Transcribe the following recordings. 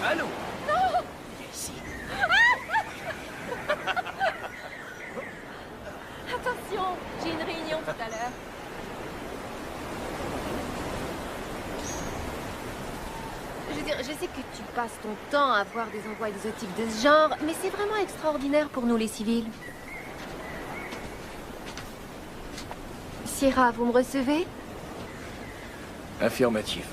Allô? Non! Ici. Attention, j'ai une réunion tout à l'heure. Je veux dire, je sais que tu passes ton temps à voir des endroits exotiques de ce genre, mais c'est vraiment extraordinaire pour nous les civils. Sierra, vous me recevez? Affirmatif.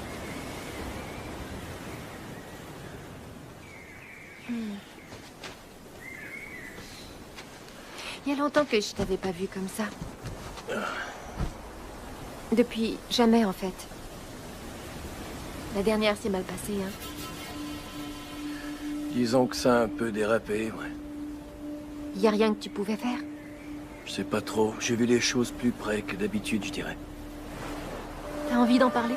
Il y a longtemps que je t'avais pas vu comme ça. Depuis jamais, en fait. La dernière s'est mal passée, hein. Disons que ça a un peu dérapé, ouais. Y a rien que tu pouvais faire? Je sais pas trop. J'ai vu les choses plus près que d'habitude, je dirais. T'as envie d'en parler?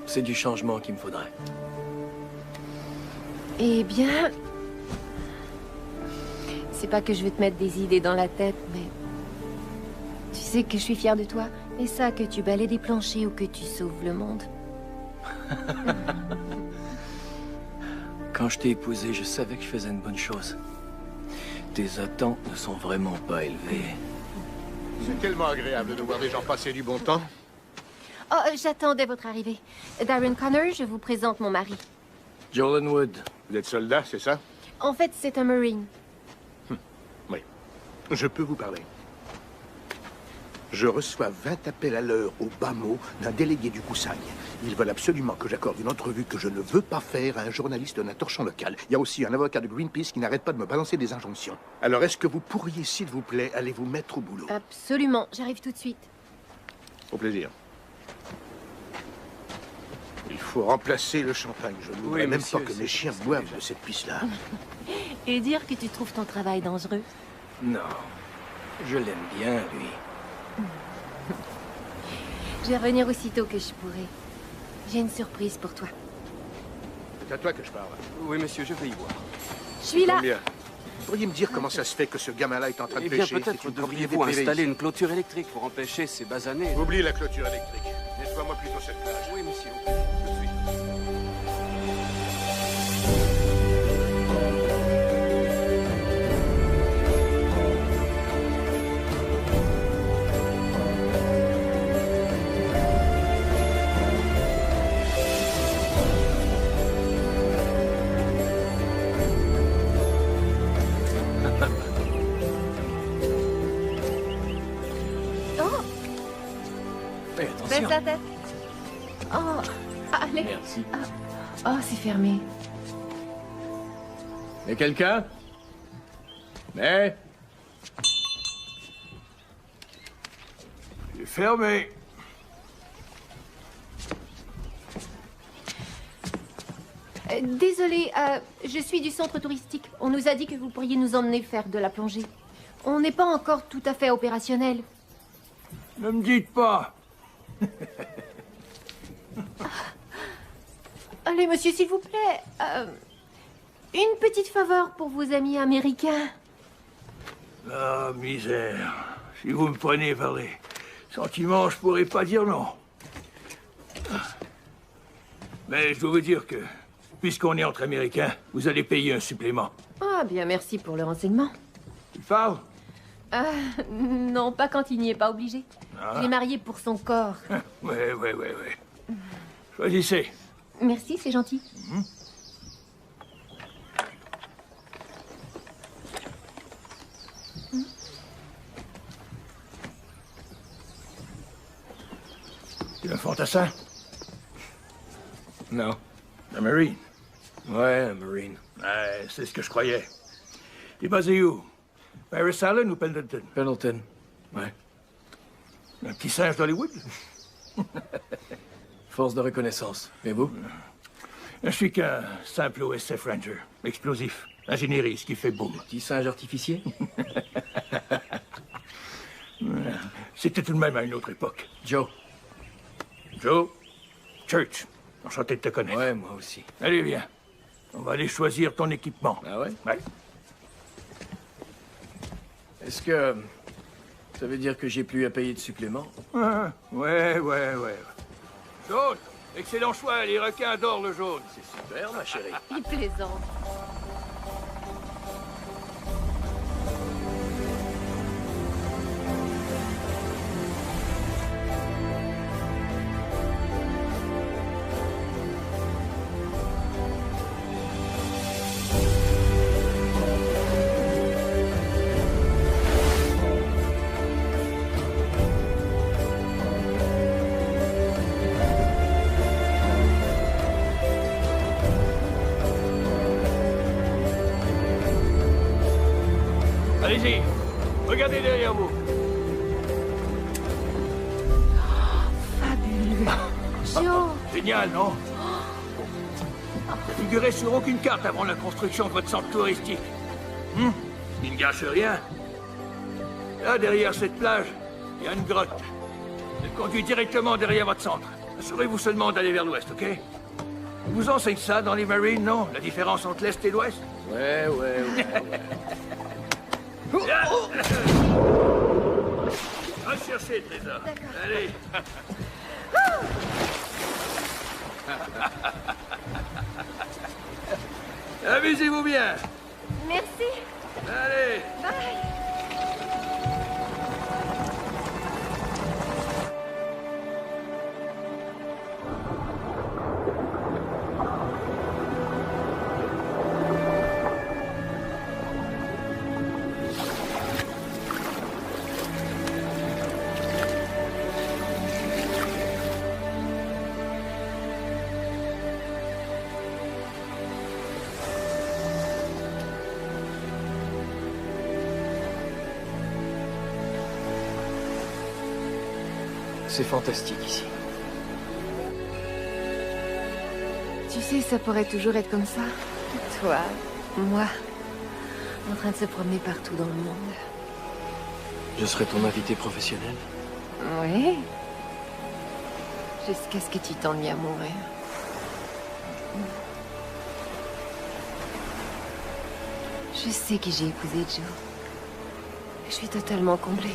C'est du changement qu'il me faudrait. Eh bien... C'est pas que je veux te mettre des idées dans la tête, mais... Tu sais que je suis fière de toi. Et ça, que tu balayes des planchers ou que tu sauves le monde. Quand je t'ai épousé, je savais que je faisais une bonne chose. Tes attentes ne sont vraiment pas élevées. C'est tellement agréable de voir des gens passer du bon temps. Oh, j'attendais votre arrivée. Darren Connor, je vous présente mon mari. Jolan Wood. Vous êtes soldat, c'est ça? En fait, c'est un Marine. Oui. Je peux vous parler. Je reçois 20 appels à l'heure au bas mot d'un délégué du Koussaï. Ils veulent absolument que j'accorde une entrevue que je ne veux pas faire à un journaliste d'un torchon local. Il y a aussi un avocat de Greenpeace qui n'arrête pas de me balancer des injonctions. Alors, est-ce que vous pourriez, s'il vous plaît, aller vous mettre au boulot? Absolument, j'arrive tout de suite. Au plaisir. Il faut remplacer le champagne. Je ne voudrais même monsieur, pas que c'est mes chiens c'est boivent déjà. de cette piste-là. Et dire que tu trouves ton travail dangereux. Non. Je l'aime bien, lui. Je vais revenir aussitôt que je pourrai. J'ai une surprise pour toi. C'est à toi que je parle. Oui, monsieur, je vais y voir. Je suis là. Combien? Vous pourriez me dire comment ça se fait que ce gamin-là est en train de Eh bien, pêcher? peut-être C'est une devriez-vous propriété privée installer ici. une clôture électrique pour empêcher ces basanés. Oublie la clôture électrique. Nettoie-moi plutôt cette plage. Oui, monsieur, tout de suite. Oh, Fais baisse attention. la tête. Oh, allez. Merci. Oh, c'est fermé. Mais quelqu'un? Mais... C'est fermé. Désolée, je suis du centre touristique. On nous a dit que vous pourriez nous emmener faire de la plongée. On n'est pas encore tout à fait opérationnel. Ne me dites pas. Allez, monsieur, s'il vous plaît. Une petite faveur pour vos amis américains. Ah, misère. Si vous me prenez par les sentiments, je pourrais pas dire non. Mais je dois vous dire que, puisqu'on est entre Américains, vous allez payer un supplément. Ah, bien, merci pour le renseignement. Tu parles? Non, pas quand il n'y est pas obligé. Je l'ai marié pour son corps. Ouais. Choisissez. Merci, c'est gentil. Tu es un fantassin? Non. Un Marine? Ouais, un Marine. Ouais, c'est ce que je croyais. T'es basé où? Paris Island ou Pendleton? Pendleton. Ouais. Un petit singe d'Hollywood? Force de reconnaissance. Et vous? Je suis qu'un simple OSF Ranger. Explosif. Ingénierie, ce qui fait boum. Petit singe artificier? C'était tout de même à une autre époque. Joe. Joe? Church. Enchanté de te connaître. Ouais, moi aussi. Allez, viens. On va aller choisir ton équipement. Ah ouais? Ouais. Est-ce que... ça veut dire que j'ai plus à payer de supplément? Ouais. Joe, Excellent choix, les requins adorent le jaune. C'est super, ma chérie. Il plaisante. Allez-y, regardez derrière vous. Fabuleux. Joe. Génial, non? Ça figurait sur aucune carte avant la construction de votre centre touristique. Il ne gâche rien. Là, derrière cette plage, il y a une grotte. Elle conduit directement derrière votre centre. Assurez-vous seulement d'aller vers l'ouest, ok? On vous enseigne ça dans les Marines, non? La différence entre l'est et l'ouest? Ouais. Va chercher le trésor. Allez. Amusez-vous bien. Merci. Allez. C'est fantastique ici. Tu sais, ça pourrait toujours être comme ça. Toi, moi, en train de se promener partout dans le monde. Je serai ton invité professionnel. Oui. Jusqu'à ce que tu t'ennuies à mourir. Je sais que j'ai épousé Joe. Je suis totalement comblée.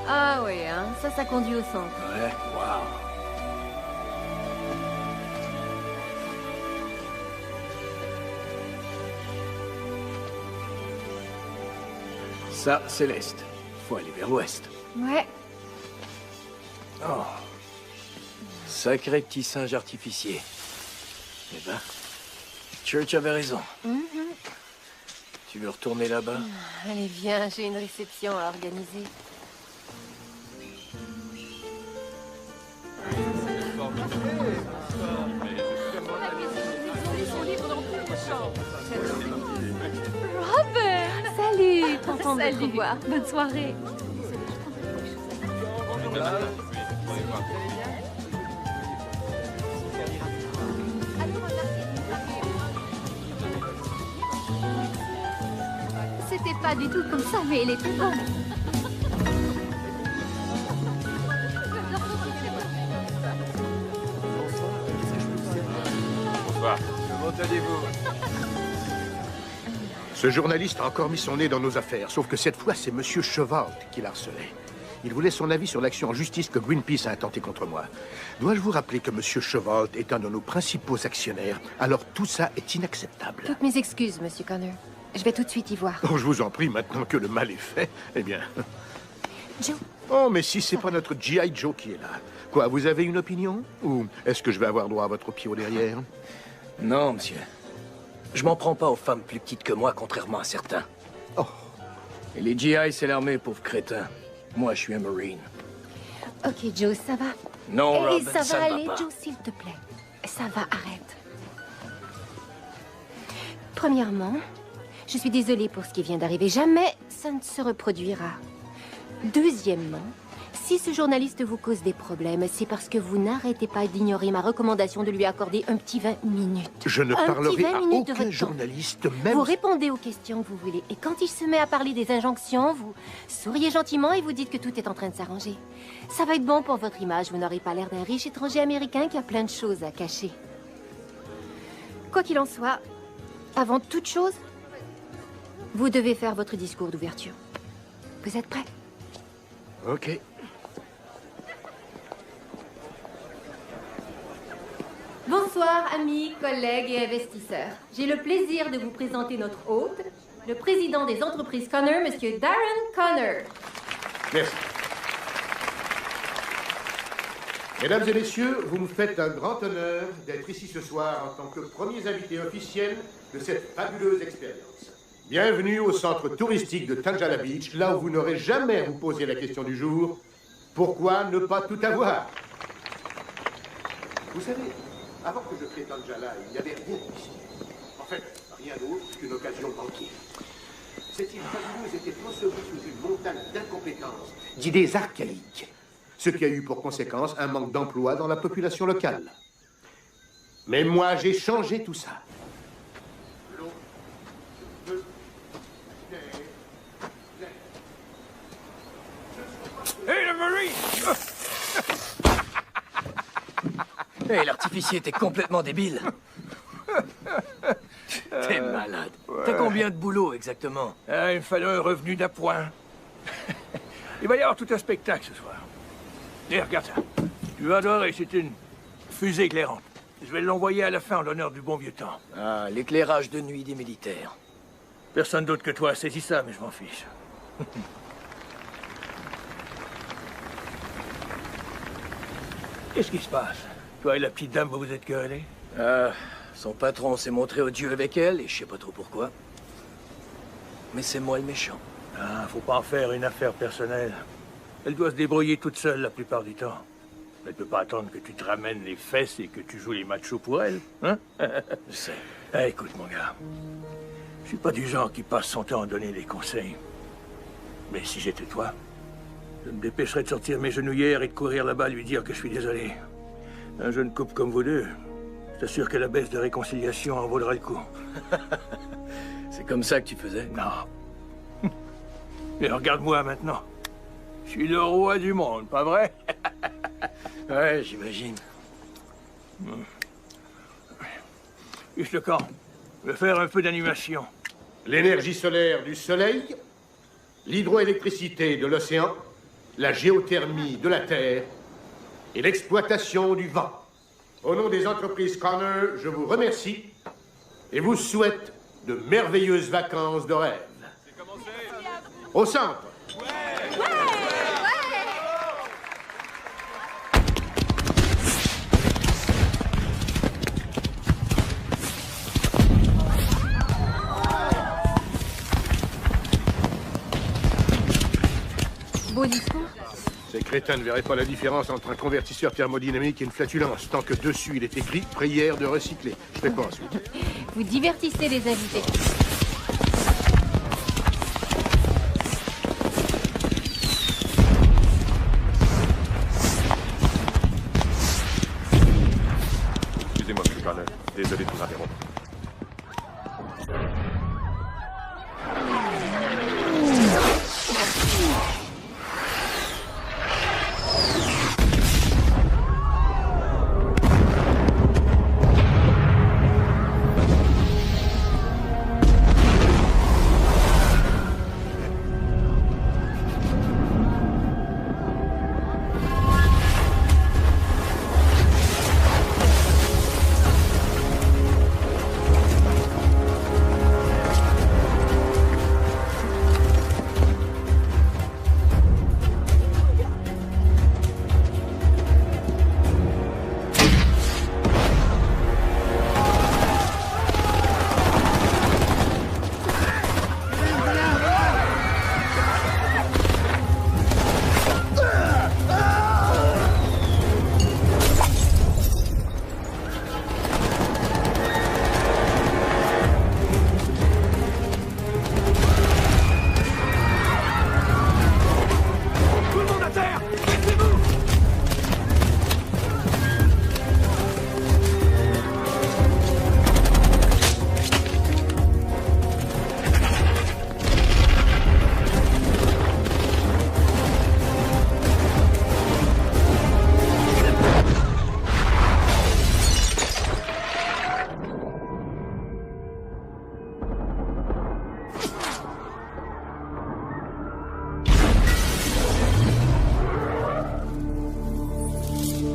Ah oui, hein, ça conduit au centre. Ouais, waouh. Ça, c'est l'est. Faut aller vers l'ouest. Ouais. Oh. Sacré petit singe artificier. Eh ben, Church avait raison. Tu veux retourner là-bas? Allez, viens, j'ai une réception à organiser. Robert! Salut, contente de te Salut. revoir. Bonne soirée. C'était pas du tout comme ça, mais elle était bonne. Bonsoir. Comment allez-vous? Ce journaliste a encore mis son nez dans nos affaires, sauf que cette fois, c'est Monsieur Chevalt qui l'harcelait. Il voulait son avis sur l'action en justice que Greenpeace a intentée contre moi. Dois-je vous rappeler que Monsieur Chevalt est un de nos principaux actionnaires? Alors tout ça est inacceptable. Toutes mes excuses, Monsieur Connor. Je vais tout de suite y voir. Oh, je vous en prie, maintenant que le mal est fait, eh bien... Joe, Oh, mais si c'est pas notre G.I. Joe qui est là. Quoi, vous avez une opinion? Ou est-ce que je vais avoir droit à votre pied au derrière? Non, monsieur. Je m'en prends pas aux femmes plus petites que moi, contrairement à certains. Oh. Et les GI, c'est l'armée, pauvre crétin. Moi, je suis un Marine. ok, Joe, ça va. Non, Et Robin, ça va ne aller, pas. Joe, s'il te plaît. Ça va, arrête. Premièrement, je suis désolée pour ce qui vient d'arriver. Jamais ça ne se reproduira. Deuxièmement, Si ce journaliste vous cause des problèmes, c'est parce que vous n'arrêtez pas d'ignorer ma recommandation de lui accorder un petit 20 minutes. Je ne Un parlerai petit 20 à minutes de aucun votre temps. journaliste, même... Vous répondez aux questions que vous voulez. Et quand il se met à parler des injonctions, vous souriez gentiment et vous dites que tout est en train de s'arranger. Ça va être bon pour votre image. Vous n'aurez pas l'air d'un riche étranger américain qui a plein de choses à cacher. Quoi qu'il en soit, avant toute chose, vous devez faire votre discours d'ouverture. Vous êtes prêts? Ok. Bonsoir, amis, collègues et investisseurs. J'ai le plaisir de vous présenter notre hôte, le président des entreprises Connor, Monsieur Darren Connor. Merci. Mesdames et messieurs, vous me faites un grand honneur d'être ici ce soir en tant que premiers invités officiels de cette fabuleuse expérience. Bienvenue au centre touristique de Tanjala Beach, là où vous n'aurez jamais à vous poser la question du jour, pourquoi ne pas tout avoir? Vous savez, avant que je crée Tanjala, il n'y avait rien ici. En fait, rien d'autre qu'une occasion banquière. Cette île fabuleuse était ensevelie sous une montagne d'incompétence, d'idées archaïques, ce qui a eu pour conséquence un manque d'emploi dans la population locale. Mais moi, j'ai changé tout ça. L'eau, le feu, l'air. Hé, le Marine! Hé, l'artificier, t'es complètement débile. T'es malade. T'as combien de boulot, exactement? Ah, il me fallait un revenu d'appoint. Il va y avoir tout un spectacle ce soir. Et regarde ça. Tu vas adorer, c'est une fusée éclairante. Je vais l'envoyer à la fin en l'honneur du bon vieux temps. Ah, l'éclairage de nuit des militaires. Personne d'autre que toi a saisi ça, mais je m'en fiche. Qu'est-ce qui se passe? Toi et la petite dame, vous vous êtes querellés? Ah, son patron s'est montré odieux avec elle, et je sais pas trop pourquoi. Mais c'est moi le méchant. Ah, faut pas en faire une affaire personnelle. Elle doit se débrouiller toute seule la plupart du temps. Elle peut pas attendre que tu te ramènes les fesses et que tu joues les machos pour elle, hein? Je sais. Ah, écoute, mon gars. Je suis pas du genre qui passe son temps à donner des conseils. Mais si j'étais toi, je me dépêcherais de sortir mes genouillères et de courir là-bas lui dire que je suis désolé. Un jeune couple comme vous deux, je t'assure que la baisse de réconciliation en vaudra le coup. C'est comme ça que tu faisais? Non. Mais regarde-moi maintenant. Je suis le roi du monde, pas vrai? Ouais, j'imagine. Juste le camp. Je vais faire un peu d'animation. L'énergie solaire du soleil, l'hydroélectricité de l'océan, la géothermie de la terre et l'exploitation du vent. Au nom des entreprises Connor, je vous remercie et vous souhaite de merveilleuses vacances de rêve. Au centre. Beau discours. Ces crétins ne verraient pas la différence entre un convertisseur thermodynamique et une flatulence, tant que dessus il est écrit « prière de recycler ». Je fais quoi ensuite? Vous divertissez les invités. Excusez-moi, M. Connor. Désolé de vous interrompre.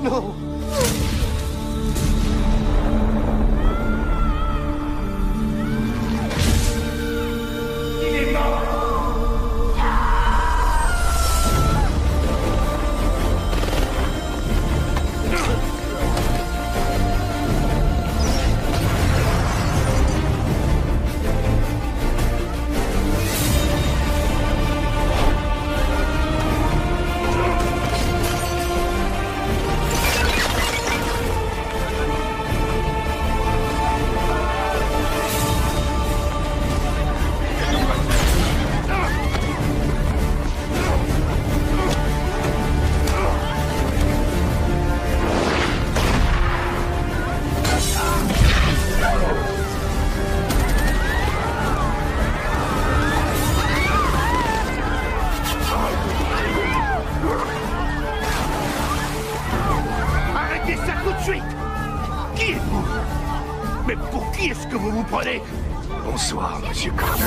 Non. Il est mort. Arrêtez ça tout de suite! Qui êtes-vous? Mais pour qui est-ce que vous vous prenez? Bonsoir, monsieur Connor.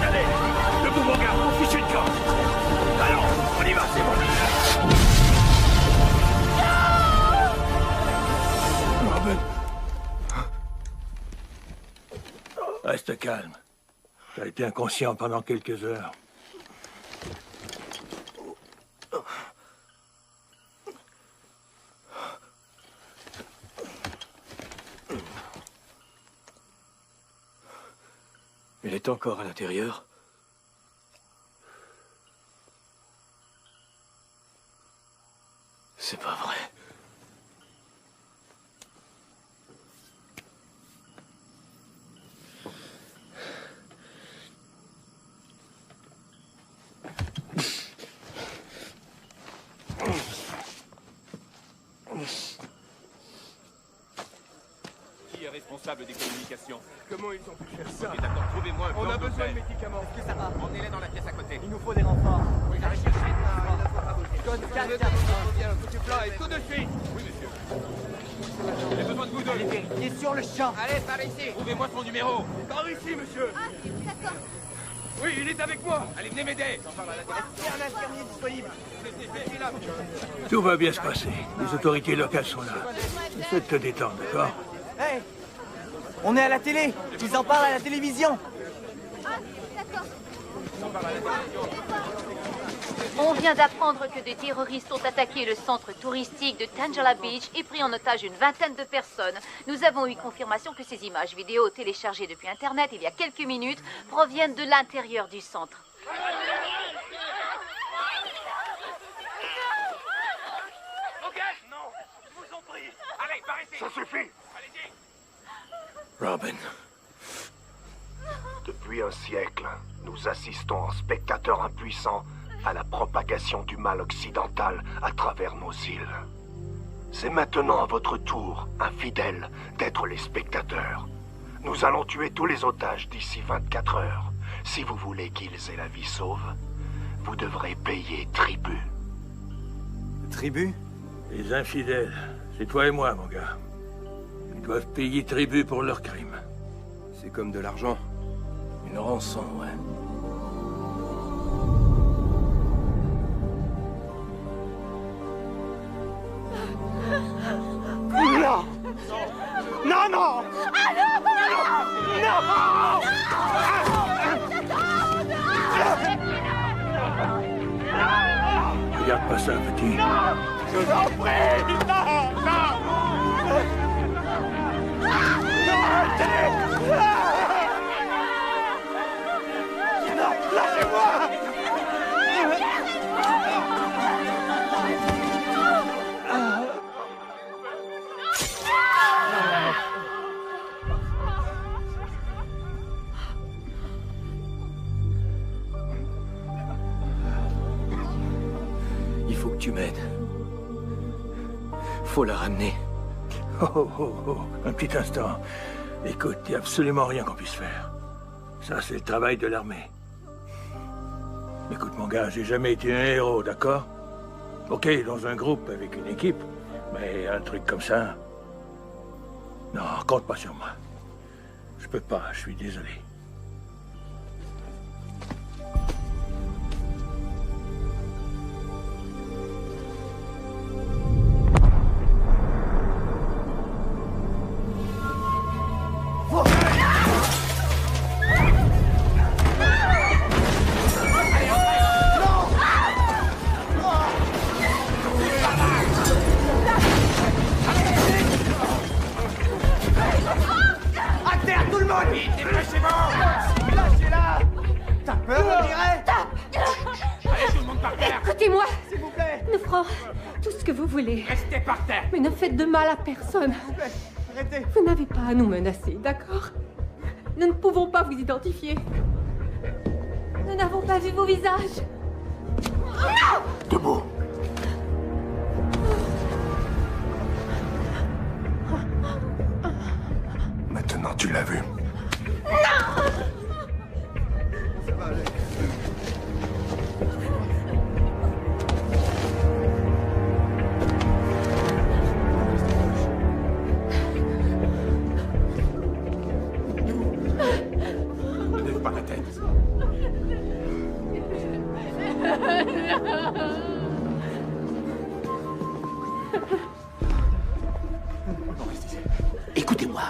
Allez, debout mon gars, on fiche une camp. Alors, on y va, c'est bon. Robin. Reste calme. T'as été inconscient pendant quelques heures. Il est encore à l'intérieur. C'est pas vrai. Qui est responsable des communications? Comment ils ont pu faire ça? Et d'accord, trouvez-moi un plan de paix. médicaments. Est-ce que ça va? Emmenez-les dans la pièce à côté. Il nous faut des renforts. Oui, j'arrive tout de suite. Code 4, Du plan et tout de suite. Oui, monsieur. J'ai besoin de vous deux. allez vérifier sur le champ. Allez, par ici. Trouvez-moi son numéro. Par ici, monsieur. Ah, d'accord. Oui, il est avec moi. Allez, venez m'aider. Il y a un infirmier disponible. Tout va bien se passer. Les autorités locales sont là. Essaie de te détendre, d'accord? Hey, on est à la télé. Ils en parlent à la télévision. Ah, d'accord. On vient d'apprendre que des terroristes ont attaqué le centre touristique de Tangela Beach et pris en otage une vingtaine de personnes. Nous avons eu confirmation que ces images vidéo téléchargées depuis Internet il y a quelques minutes proviennent de l'intérieur du centre. Ok, non, je vous en prie. Allez, par ici. Ça suffit! Allez-y. Robin. Depuis un siècle, nous assistons en spectateurs impuissants à la propagation du mal occidental à travers nos îles. C'est maintenant à votre tour, infidèles, d'être les spectateurs. Nous allons tuer tous les otages d'ici 24 heures. Si vous voulez qu'ils aient la vie sauve, vous devrez payer tribut. Tribu? Les infidèles, c'est toi et moi, mon gars. Ils doivent payer tribut pour leurs crimes. C'est comme de l'argent. Une rançon, ouais. Non! Non, non! Regarde pas ça, petit. Je vous en prie! Non! Non! Non, arrêtez! Non, lâchez-moi! Il faut que tu m'aides. Faut la ramener. Oh, oh, oh, un petit instant. Écoute, il n'y a absolument rien qu'on puisse faire. Ça, c'est le travail de l'armée. Écoute, mon gars, j'ai jamais été un héros, d'accord? Ok, dans un groupe, avec une équipe, mais un truc comme ça... Non, compte pas sur moi. Je peux pas, je suis désolé. Écoutez-moi. S'il vous plaît. Nous ferons tout ce que vous voulez. Restez par terre. Mais ne faites de mal à personne. S'il vous plaît, arrêtez. Vous n'avez pas à nous menacer, d'accord? Nous ne pouvons pas vous identifier. Nous n'avons pas vu vos visages. Non! Debout. Maintenant, tu l'as vu. Non! Ça va aller. Lève pas la tête. Écoutez-moi.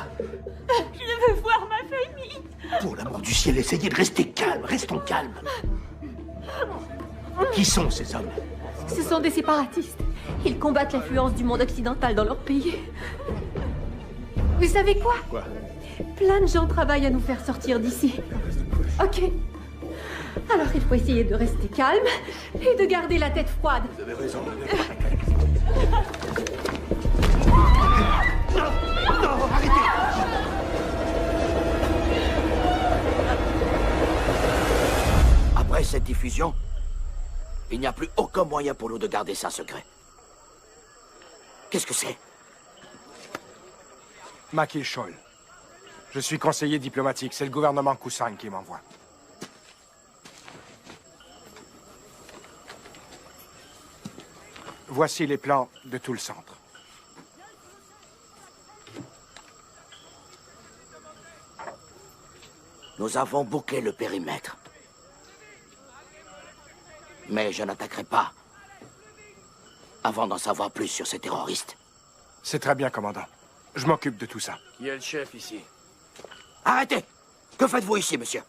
Je veux voir ma famille. Pour l'amour du ciel, essayez de rester calme. Restons calmes. Qui sont ces hommes? Ce sont des séparatistes. Ils combattent l'influence du monde occidental dans leur pays. Vous savez quoi? Quoi? Plein de gens travaillent à nous faire sortir d'ici. Ok. Alors il faut essayer de rester calme et de garder la tête froide. Vous avez raison. Non, arrêtez! Après cette diffusion, il n'y a plus aucun moyen pour nous de garder ça secret. Qu'est-ce que c'est? Makil Scholl. Je suis conseiller diplomatique. C'est le gouvernement Kusang qui m'envoie. Voici les plans de tout le centre. Nous avons bouclé le périmètre. Mais je n'attaquerai pas avant d'en savoir plus sur ces terroristes. C'est très bien, commandant. Je m'occupe de tout ça. Qui est le chef ici? Arrêtez! Que faites-vous ici, monsieur?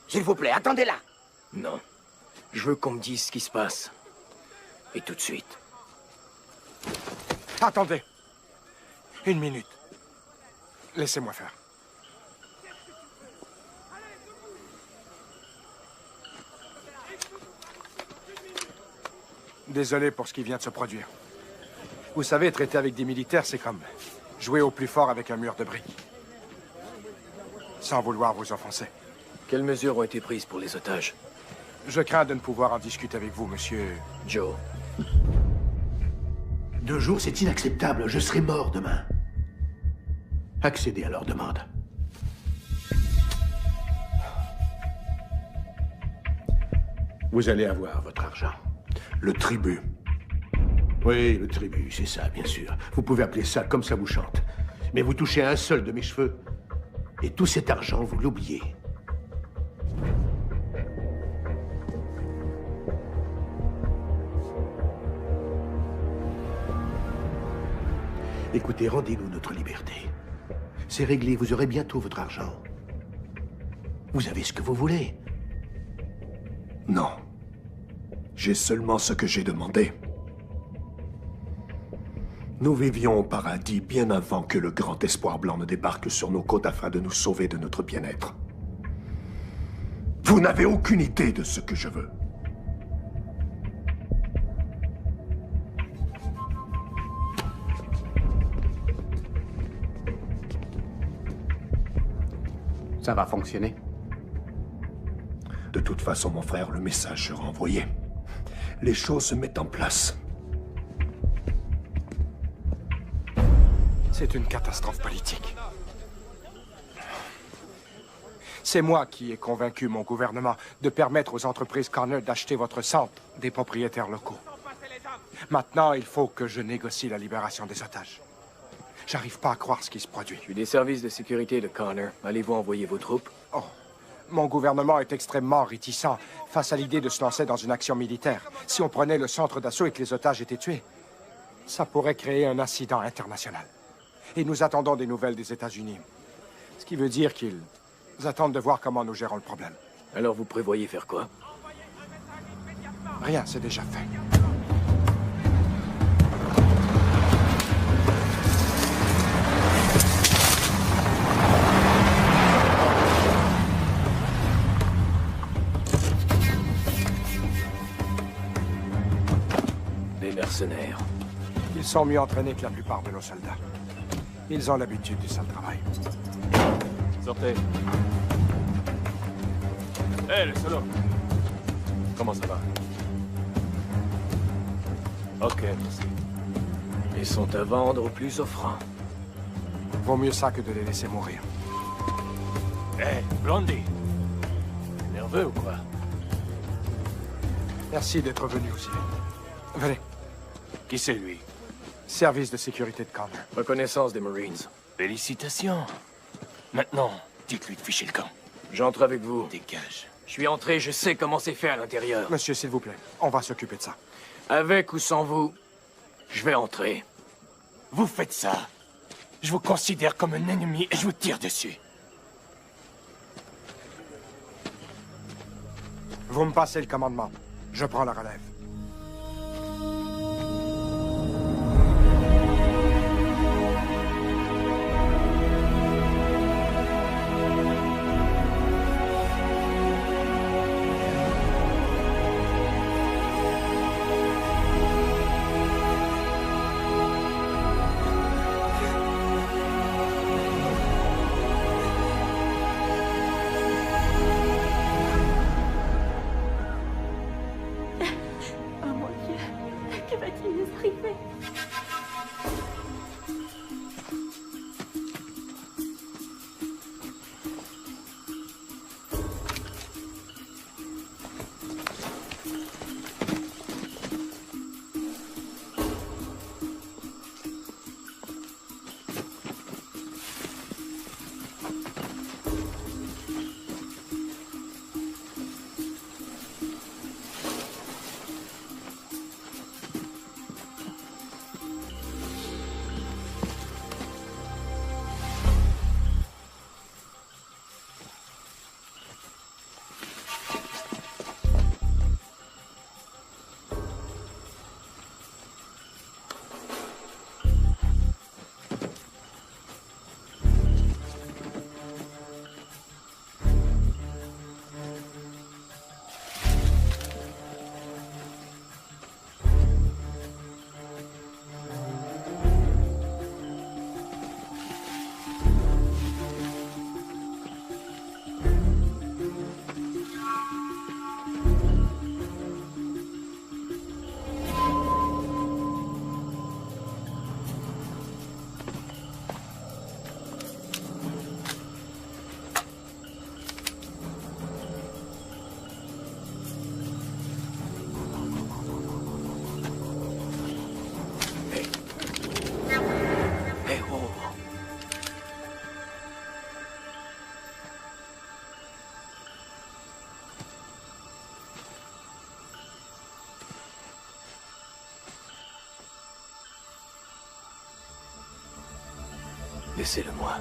S'il vous plaît, attendez là! Non. Je veux qu'on me dise ce qui se passe. Et tout de suite. Attendez. Une minute. Laissez-moi faire. Désolé pour ce qui vient de se produire. Vous savez, traiter avec des militaires, c'est comme jouer au plus fort avec un mur de briques. Sans vouloir vous offenser. Quelles mesures ont été prises pour les otages? Je crains de ne pouvoir en discuter avec vous, monsieur... Joe. 2 jours, c'est inacceptable. Je serai mort demain. Accédez à leur demande. Vous allez avoir votre argent. Le tribut. Oui, le tribut, c'est ça, bien sûr. Vous pouvez appeler ça comme ça vous chante. Mais vous touchez un seul de mes cheveux. Et tout cet argent, vous l'oubliez. Écoutez, rendez-nous notre liberté. C'est réglé, vous aurez bientôt votre argent. Vous avez ce que vous voulez. Non. J'ai seulement ce que j'ai demandé. Nous vivions au paradis bien avant que le grand espoir blanc ne débarque sur nos côtes afin de nous sauver de notre bien-être. Vous n'avez aucune idée de ce que je veux. Ça va fonctionner? De toute façon, mon frère, le message sera envoyé. Les choses se mettent en place. C'est une catastrophe politique. C'est moi qui ai convaincu mon gouvernement de permettre aux entreprises Connor d'acheter votre centre des propriétaires locaux. Maintenant, il faut que je négocie la libération des otages. J'arrive pas à croire ce qui se produit. Je suis des services de sécurité de Connor. Allez-vous envoyer vos troupes? Oh, mon gouvernement est extrêmement réticent face à l'idée de se lancer dans une action militaire. Si on prenait le centre d'assaut et que les otages étaient tués, ça pourrait créer un incident international. Et nous attendons des nouvelles des États-Unis. Ce qui veut dire qu'ils attendent de voir comment nous gérons le problème. Alors vous prévoyez faire quoi? Rien, c'est déjà fait. Des mercenaires. Ils sont mieux entraînés que la plupart de nos soldats. Ils ont l'habitude du sale travail. Sortez. Hé, le solo. Comment ça va? Ok, merci. Ils sont à vendre au plus offrant. Vaut mieux ça que de les laisser mourir. Hé, Blondie. Nerveux ou quoi? Merci d'être venu aussi. Venez. Qui c'est, lui? Service de sécurité de Connor. Reconnaissance des Marines. Félicitations. Maintenant, dites-lui de ficher le camp. J'entre avec vous. Dégage. Je suis entré, je sais comment c'est fait à l'intérieur. Monsieur, s'il vous plaît, on va s'occuper de ça. Avec ou sans vous, je vais entrer. Vous faites ça. Je vous considère comme un ennemi et je vous tire dessus. Vous me passez le commandement. Je prends la relève. Laissez-le-moi.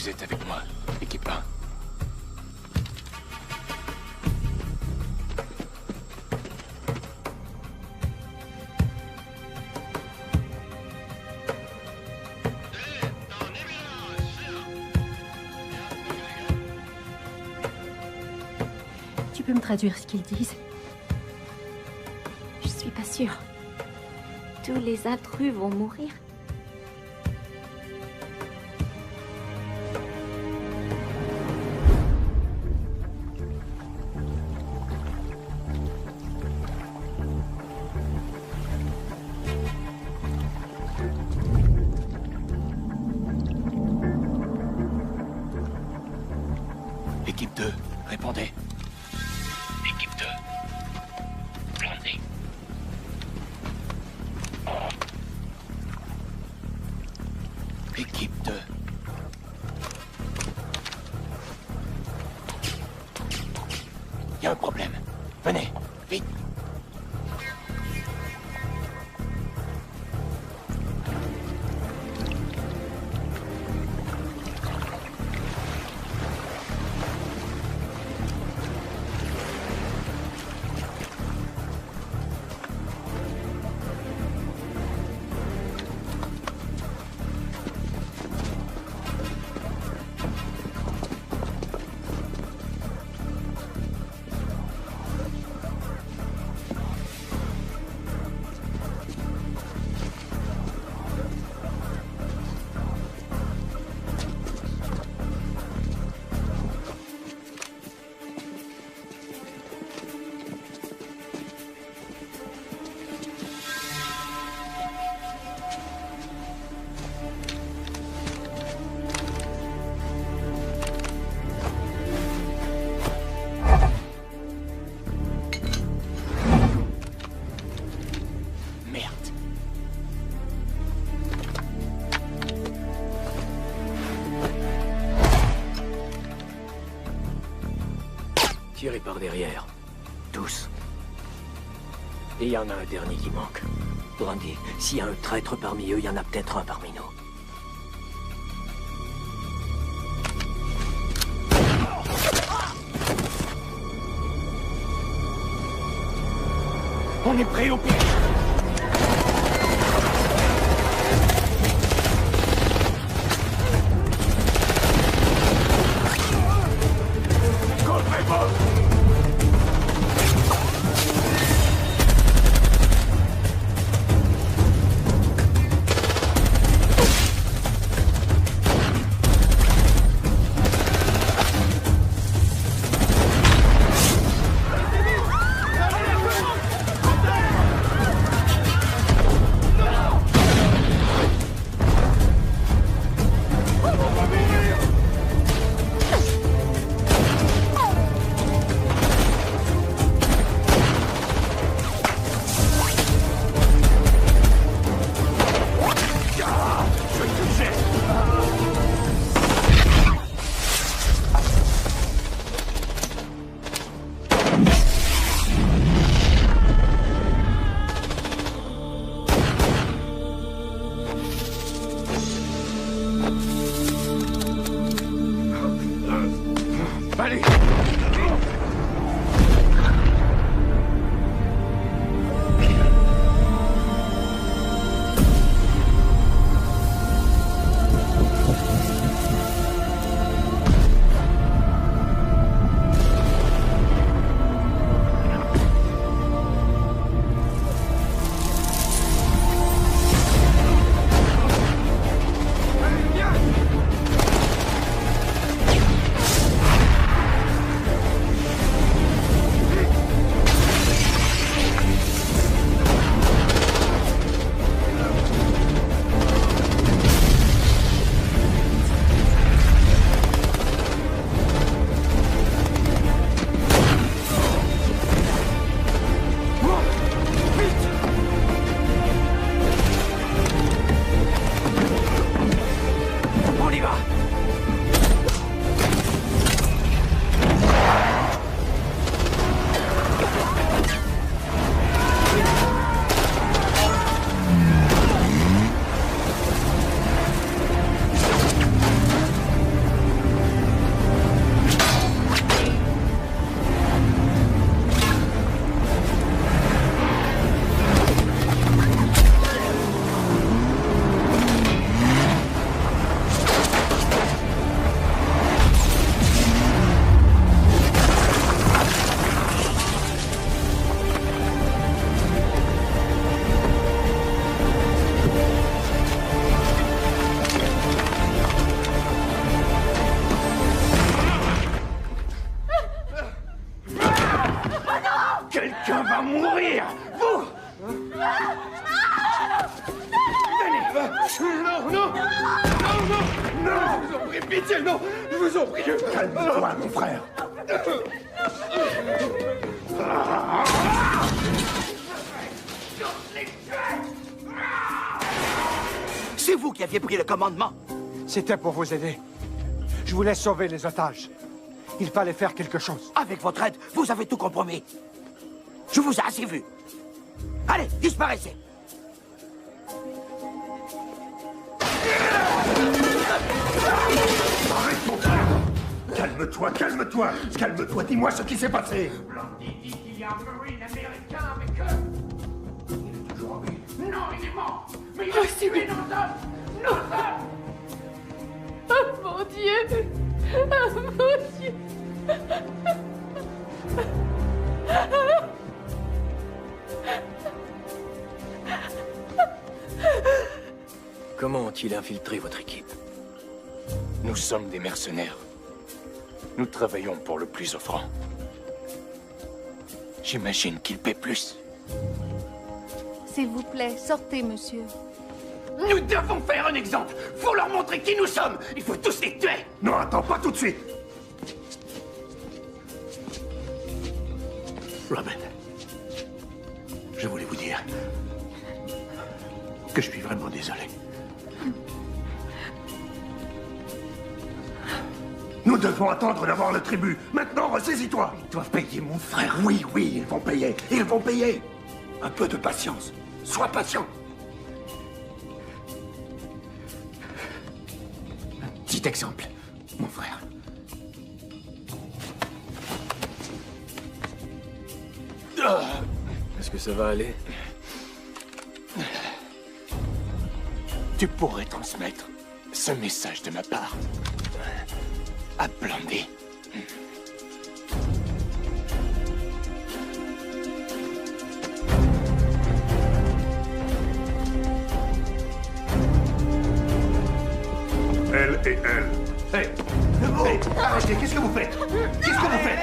Vous êtes avec moi, équipe 1. Tu peux me traduire ce qu'ils disent? Je suis pas sûre. Tous les intrus vont mourir. Équipe 2, répondez. Équipe 2. Blindé. Équipe 2. Il y a un problème. Venez, vite. Tirez par derrière. Tous. Et il y en a un dernier qui manque. Brandy, s'il y a un traître parmi eux, il y en a peut-être un parmi nous. On est prêt au piège. va mourir! Vous! Venez! Non, non! Non, non! Non! Je vous en prie, pitié, non! Je vous en prie! Calme-toi, mon frère! C'est vous qui aviez pris le commandement. C'était pour vous aider. Je voulais sauver les otages. Il fallait faire quelque chose. Avec votre aide, vous avez tout compromis. Je vous ai assez vu. Allez, disparaissez. Arrête, mon frère! Calme-toi, calme-toi! Calme-toi, dis-moi ce qui s'est passé! Blondie dit qu'il y a un Marine américain avec eux. Il est toujours en vie. Non, il est mort! Mais il a tué nos hommes! Nos hommes! Oh mon Dieu! Oh mon Dieu! Comment ont-ils infiltré votre équipe? Nous sommes des mercenaires. Nous travaillons pour le plus offrant. J'imagine qu'ils paient plus. S'il vous plaît, sortez, monsieur. Nous devons faire un exemple! Faut leur montrer qui nous sommes! Il faut tous les tuer! Non, attends, pas tout de suite! Robin, je voulais vous dire que je suis vraiment désolé. Nous devons attendre d'avoir le tribut. Maintenant, ressaisis-toi. Ils doivent payer mon frère. Oui, oui, ils vont payer. Ils vont payer. Un peu de patience. Sois patient. Un petit exemple, mon frère. Est-ce que ça va aller? Tu pourrais transmettre ce message de ma part à Blondie. Elle et elle. Hey, Hey, arrêtez, qu'est-ce que vous faites? Qu'est-ce que vous faites?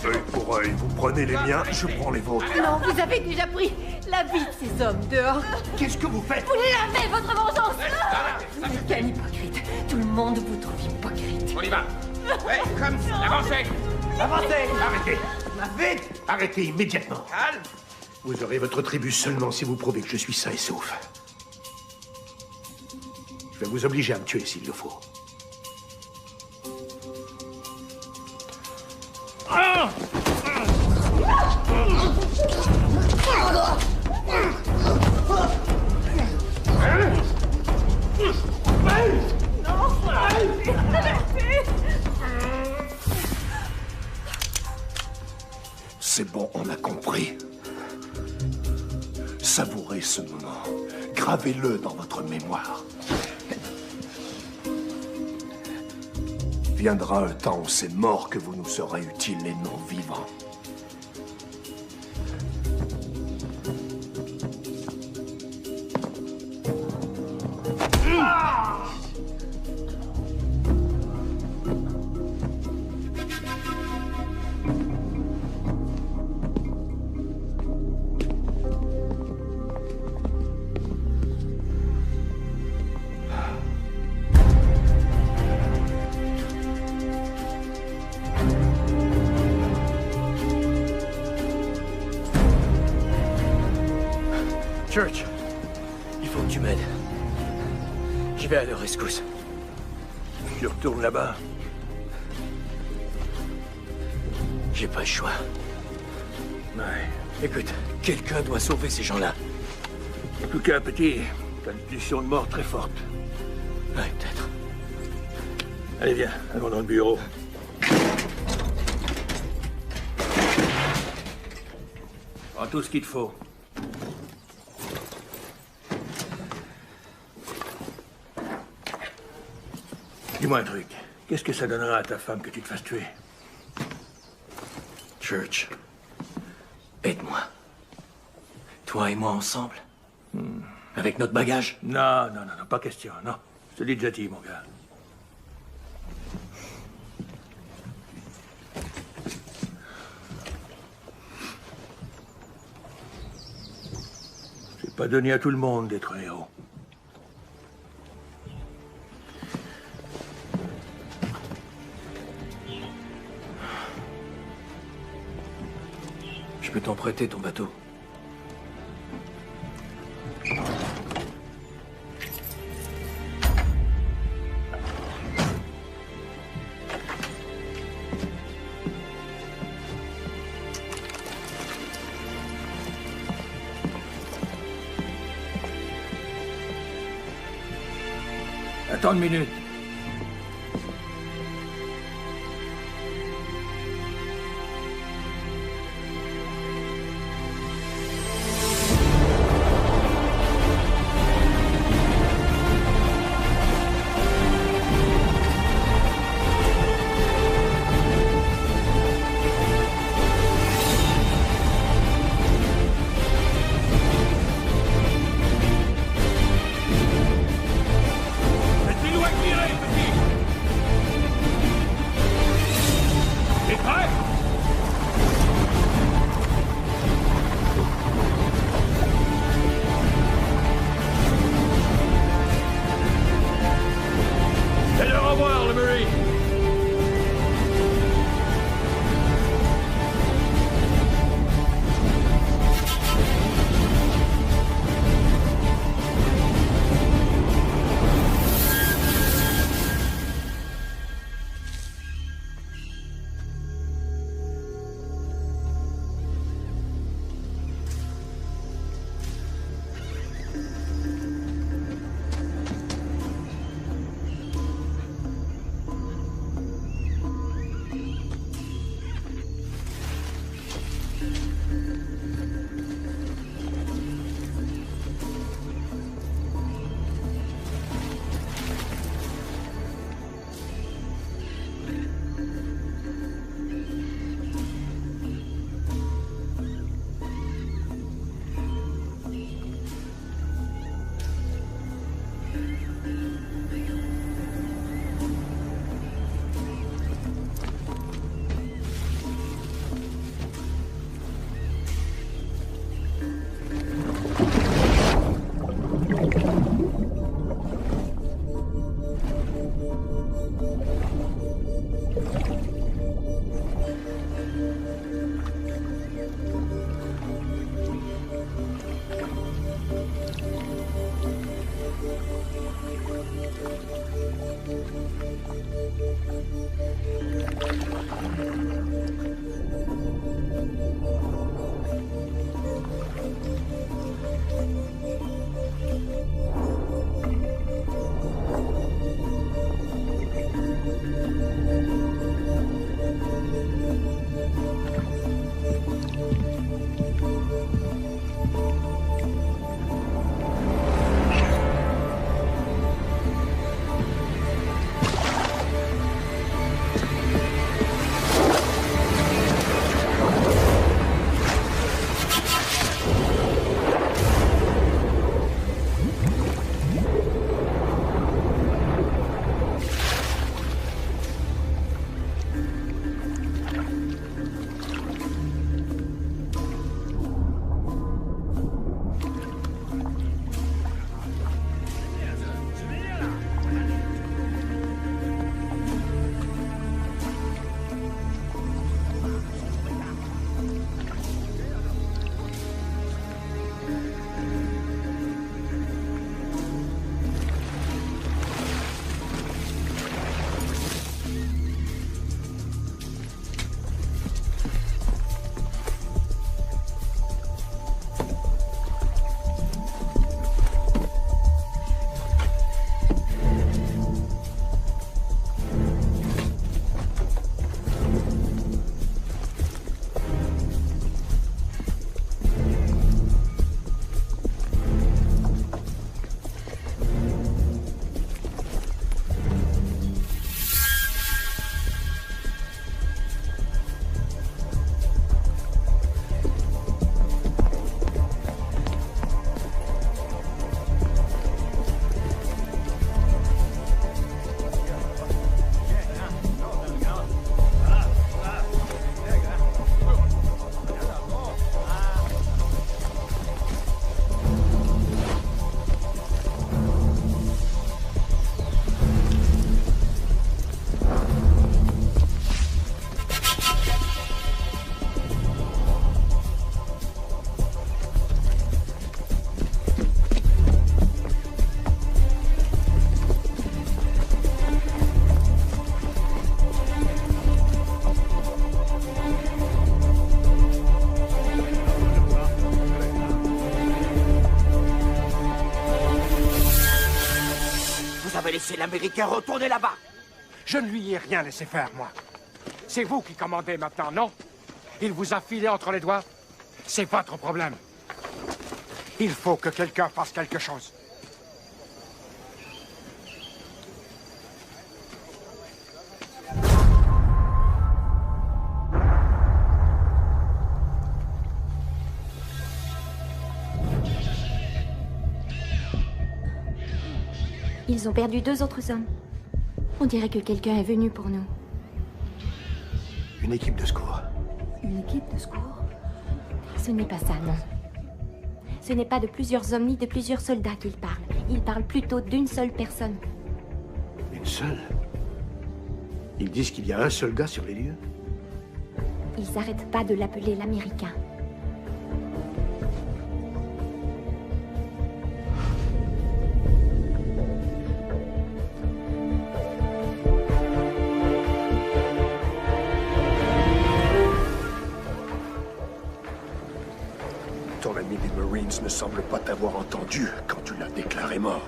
Œil pour œil, vous prenez les miens, je prends les vôtres. Non, vous avez déjà pris la vie de ces hommes dehors. Qu'est-ce que vous faites? Vous l'avez, votre vengeance. Quel hypocrite. Tout le monde vous trouve hypocrite. on y va! Ouais, comme ça! Avancez! Avancez! Arrêtez! Vite! Arrêtez immédiatement. Calme! Vous aurez votre tribu seulement si vous prouvez que je suis sain et sauf. Je vais vous obliger à me tuer s'il le faut. C'est bon, on a compris. Savourez ce moment. Gravez-le dans votre mémoire. Viendra un temps où c'est mort que vous nous serez utiles et non vivants. Church, il faut que tu m'aides. Je vais à leur rescousse. Tu retournes là-bas. J'ai pas le choix. Ouais. Écoute, quelqu'un doit sauver ces gens-là. En tout cas, petit, t'as une pulsion de mort très forte. Ouais, peut-être. Allez, viens, allons dans le bureau. Prends tout ce qu'il te faut. Dis-moi un truc. Qu'est-ce que ça donnera à ta femme que tu te fasses tuer? Church, aide-moi. Toi et moi ensemble. Avec notre bagage. Non, non, non, non, pas question, non. Je te l'ai déjà dit, mon gars. Pas donné à tout le monde d'être un héros. Je peux t'en prêter ton bateau. Attends une minute. Laissez-nous acquérir! avez laissé l'Américain retourner là-bas. Je ne lui ai rien laissé faire, moi. C'est vous qui commandez maintenant, non? Il vous a filé entre les doigts? C'est votre problème. Il faut que quelqu'un fasse quelque chose. Ils ont perdu 2 autres hommes. On dirait que quelqu'un est venu pour nous. Une équipe de secours. Une équipe de secours? Ce n'est pas ça, non. Ce n'est pas de plusieurs hommes ni de plusieurs soldats qu'ils parlent. Ils parlent plutôt d'une seule personne. Une seule? Ils disent qu'il y a un seul gars sur les lieux? Ils n'arrêtent pas de l'appeler l'Américain. Ton ami des Marines ne semble pas t'avoir entendu quand tu l'as déclaré mort.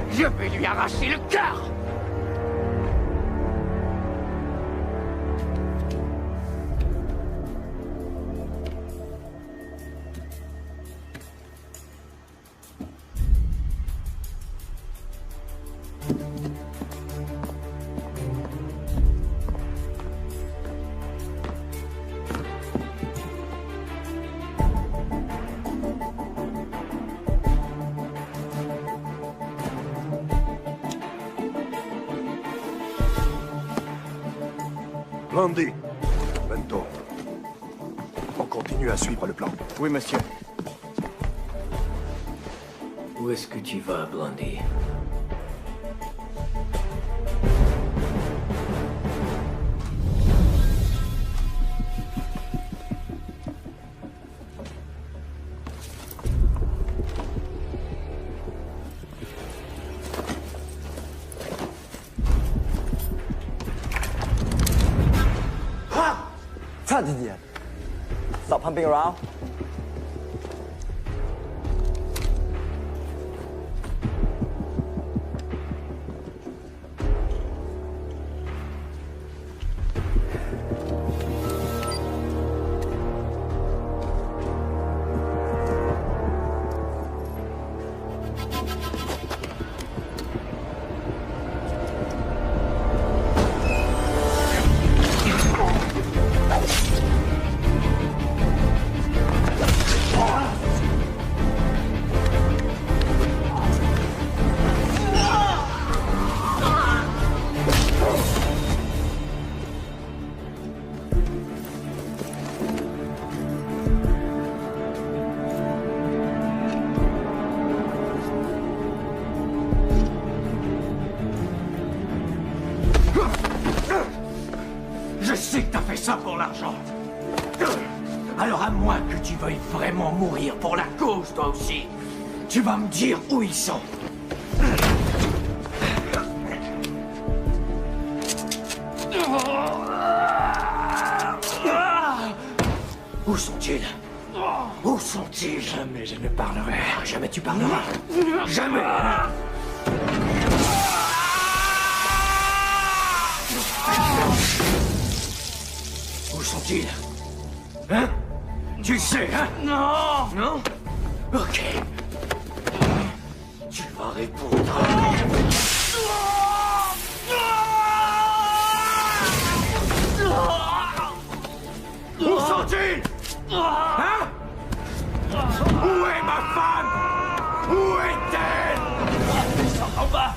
Je vais lui arracher le cœur! Blondie, Bento, on continue à suivre le plan. Oui, monsieur. Où est-ce que tu vas, Blondie? Stop pumping around. Je sais que t'as fait ça pour l'argent. Alors à moins que tu veuilles vraiment mourir pour la cause, toi aussi, tu vas me dire où ils sont. Où sont-ils? Où sont-ils? Jamais je ne parlerai. Jamais tu parleras. Jamais. Où sont-ils? Hein? Tu sais, hein? Non! Non? Ok. Tu vas répondre. Où sont-ils? Hein? Où est ma femme? Où est-elle? Ils sont en bas.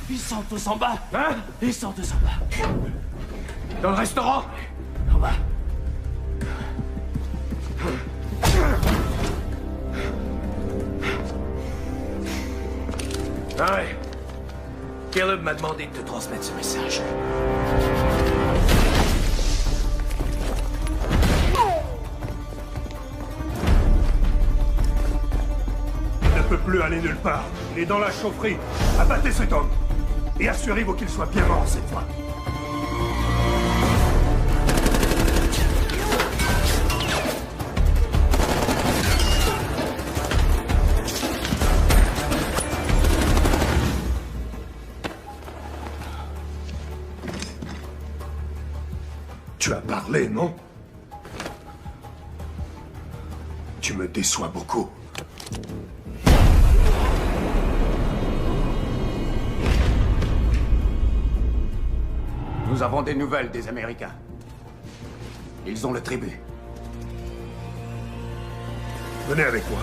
Ils sont tous en bas. Hein? Ils sont tous en bas. Dans le restaurant? En bas. Ah ouais. Caleb m'a demandé de te transmettre ce message. Il ne peut plus aller nulle part. Il est dans la chaufferie. Abattez cet homme. Et assurez-vous qu'il soit bien mort cette fois. parler, non? Tu me déçois beaucoup. Nous avons des nouvelles des Américains. Ils ont le tribut. Venez avec moi.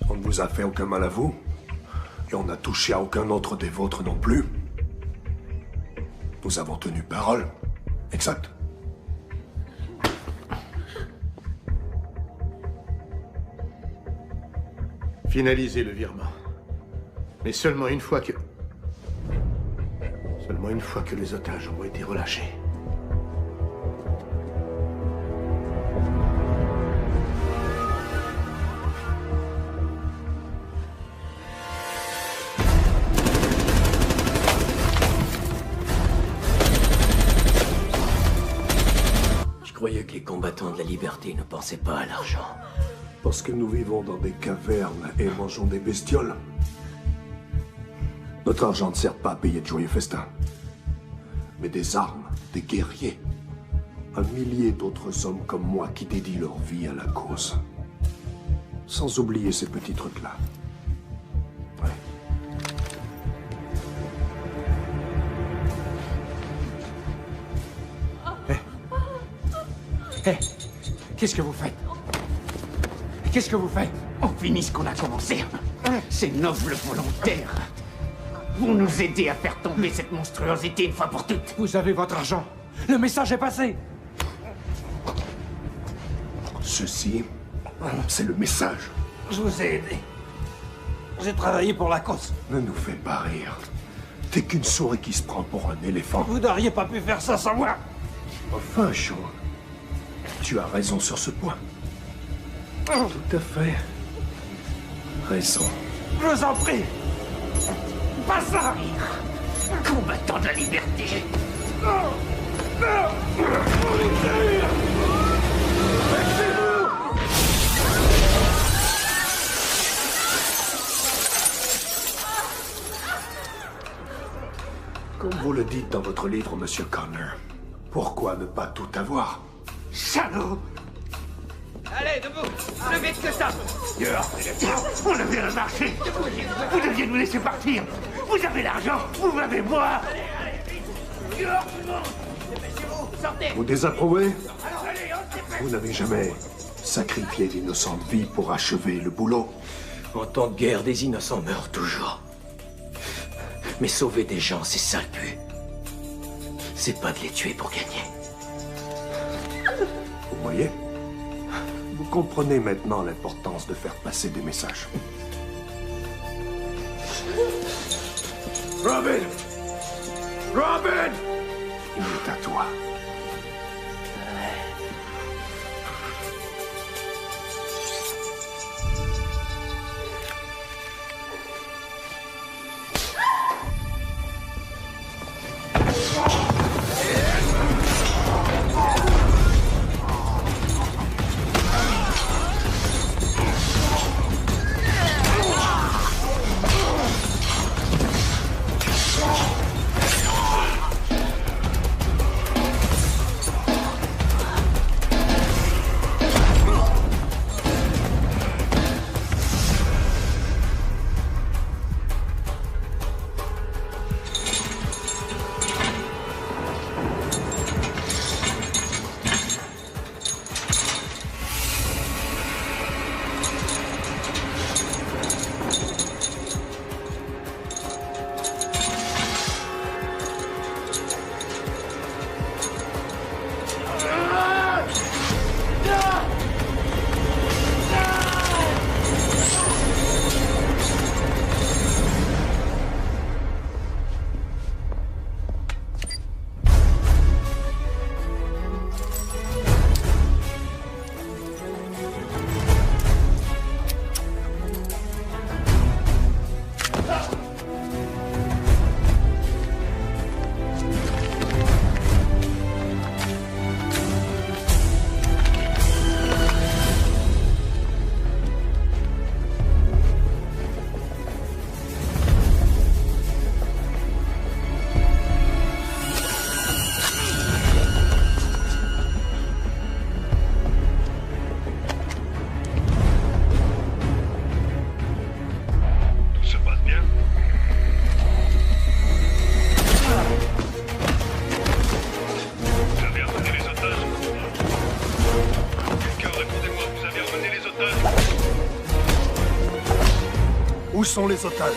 On ne vous a fait aucun mal à vous, et on n'a touché à aucun autre des vôtres non plus. Nous avons tenu parole. Exact. Finalisez le virement. Mais seulement une fois que... Seulement une fois que les otages ont été relâchés. Je croyais que les combattants de la liberté ne pensaient pas à l'argent. Parce que nous vivons dans des cavernes et mangeons des bestioles. Notre argent ne sert pas à payer de joyeux festins. Mais des armes, des guerriers. Un millier d'autres hommes comme moi qui dédient leur vie à la cause. Sans oublier ces petits trucs-là. Ouais. Hé, qu'est-ce que vous faites? Qu'est-ce que vous faites? On finit ce qu'on a commencé. Ces nobles volontaires vont nous aider à faire tomber cette monstruosité une fois pour toutes. Vous avez votre argent. Le message est passé. Ceci, c'est le message. Je vous ai aidé. J'ai travaillé pour la cause. Ne nous fais pas rire. T'es qu'une souris qui se prend pour un éléphant. Vous n'auriez pas pu faire ça sans moi. Enfin, Sean, tu as raison sur ce point. Tout à fait. Raison. Je vous en prie. Pas ça. Combattant de la liberté. Comme vous le dites dans votre livre, Monsieur Connor, pourquoi ne pas tout avoir? Salaud! Allez, debout! Plus vite que ça! On a bien marché! Vous deviez nous laisser partir! Vous avez l'argent! Vous m'avez moi! Vous désapprouvez? Vous n'avez jamais sacrifié d'innocentes vies pour achever le boulot? En temps de guerre, des innocents meurent toujours. Mais sauver des gens, c'est ça le but. C'est pas de les tuer pour gagner. Vous voyez? Vous comprenez maintenant l'importance de faire passer des messages. Robin! Robin! Il est à toi. Où sont les otages?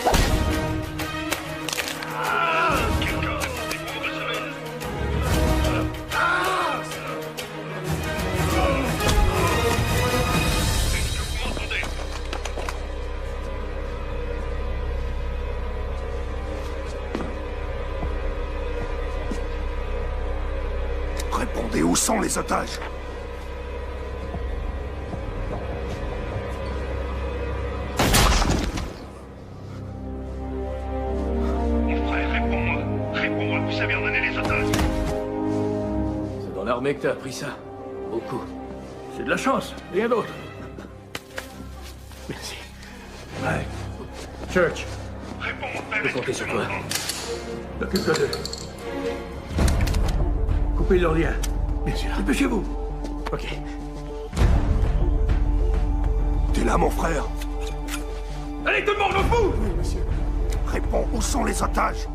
Répondez, où sont les otages? Mon frère, réponds-moi. Réponds-moi, vous savez emmener les otages. C'est dans l'armée que t'as appris ça. Beaucoup. C'est de la chance, rien d'autre. Merci. Ouais. Church. Réponds, Je peux compter sur toi. Occupe-toi d'eux. Coupez leurs liens. Bien sûr. Dépêchez-vous. Ok. T'es là, mon frère? Allez, tout le monde, au bout! Oui, monsieur. Réponds, où sont les otages?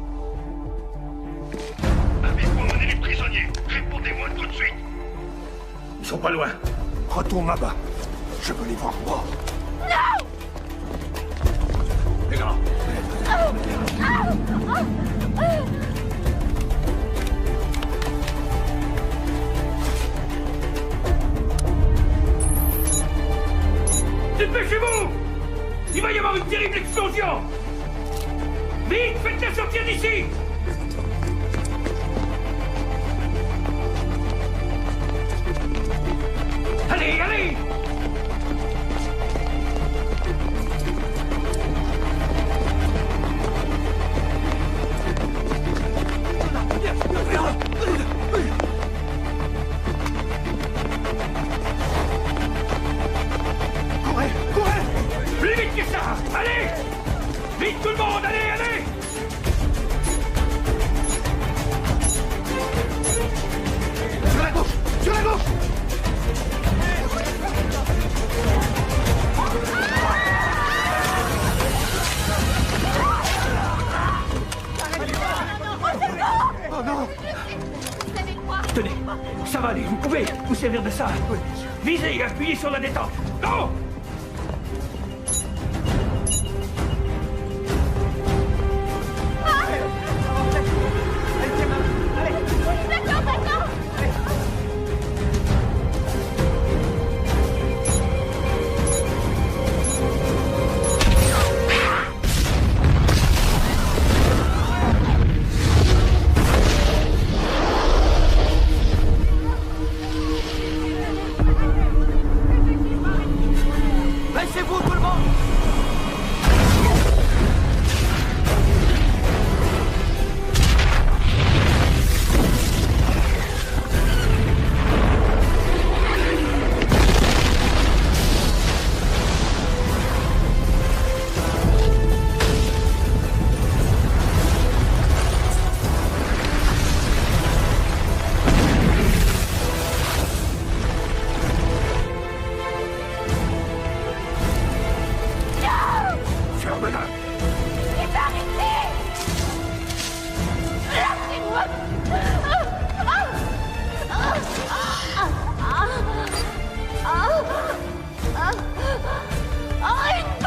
Avez-vous emmené les prisonniers? Répondez-moi tout de suite. Ils sont pas loin. Retourne là-bas. Je veux les voir morts. Non! Les gars. Dépêchez-vous! Il va y avoir une terrible explosion! Vite, faites-la sortir d'ici! Allez, allez! Courez! Courez! Plus vite que ça! Allez! Vite tout le monde! Allez, allez! Sur la gauche! Sur la gauche! Oh non! Tenez, ça va aller, vous pouvez vous servir de ça. Visez et appuyez sur la détente. Non! Laissez-vous, tout le monde! Ferme-la! Il va arrêter! Lâchez-moi! Une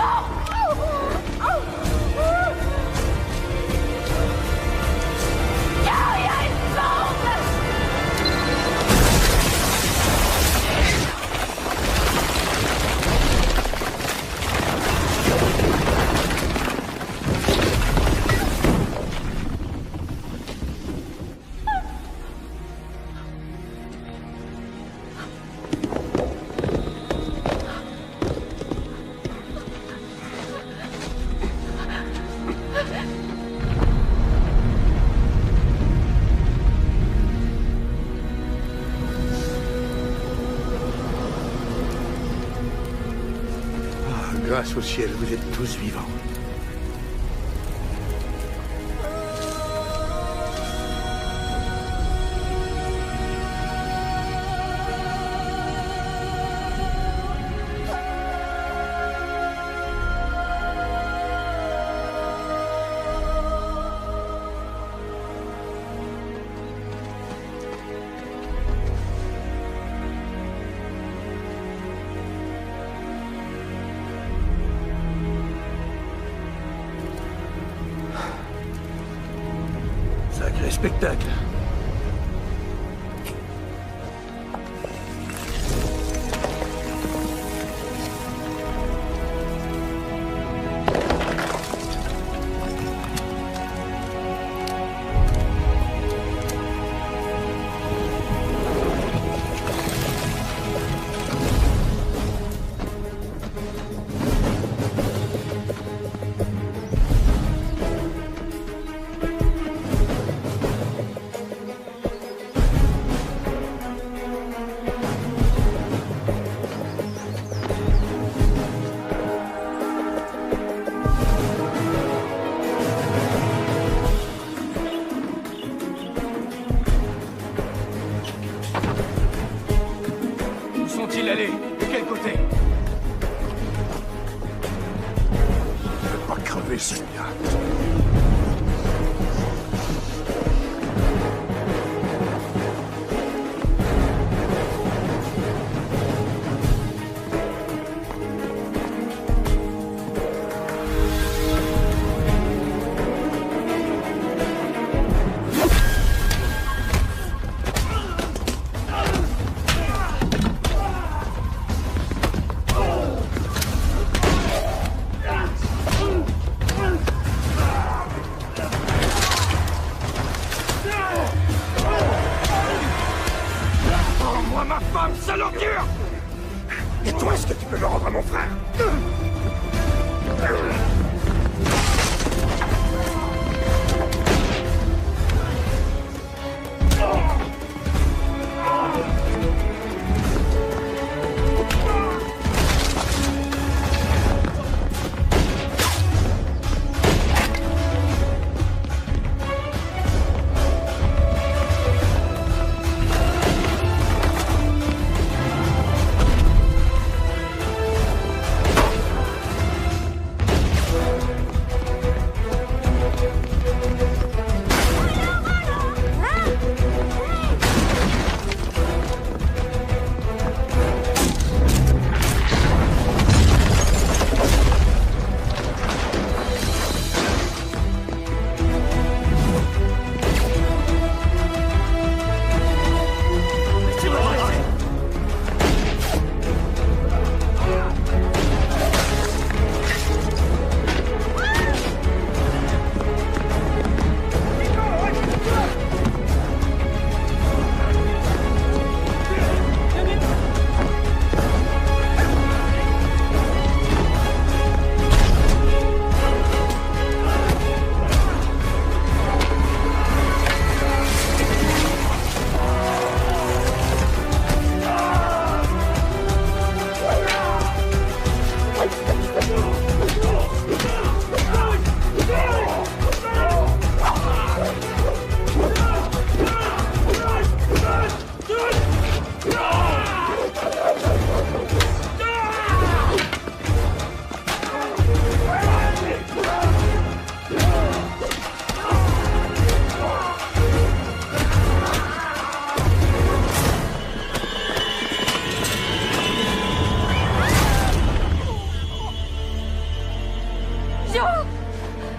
bombe! Il y a une bombe! Grâce au ciel, vous êtes tous vivants. spectacle.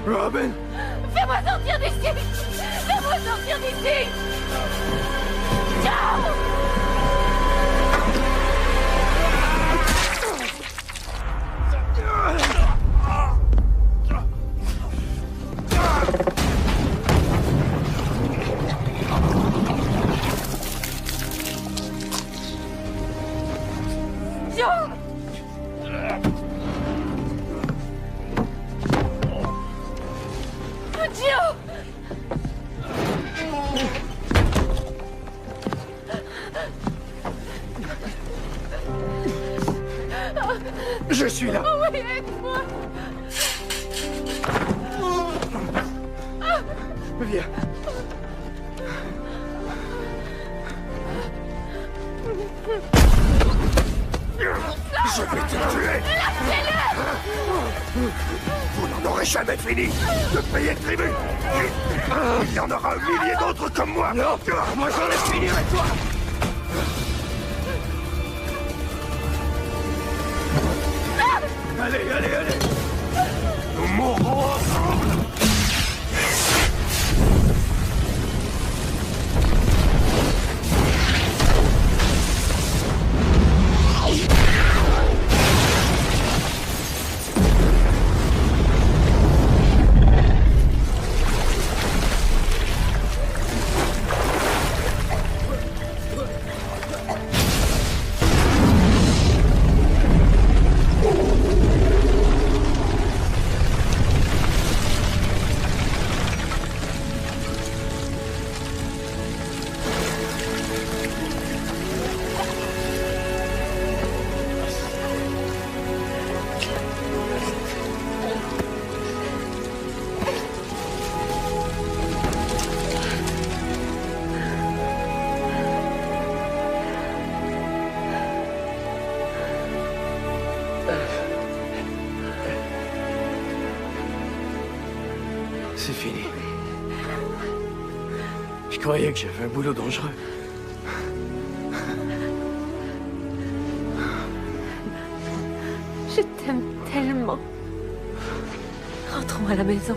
Robin! Fais-moi sortir d'ici! Fais-moi sortir d'ici! Ciao! Je suis là. Oh oui, aide-moi. Viens. Je vais te tuer. Vous n'en aurez jamais fini de payer le tribut. Il y en aura un millier d'autres comme moi. Non, moi j'en ai fini avec toi. Allez, allez, allez. Nous mourrons ensemble. C'est fini. Je croyais que j'avais un boulot dangereux. Je t'aime tellement. Rentrons à la maison.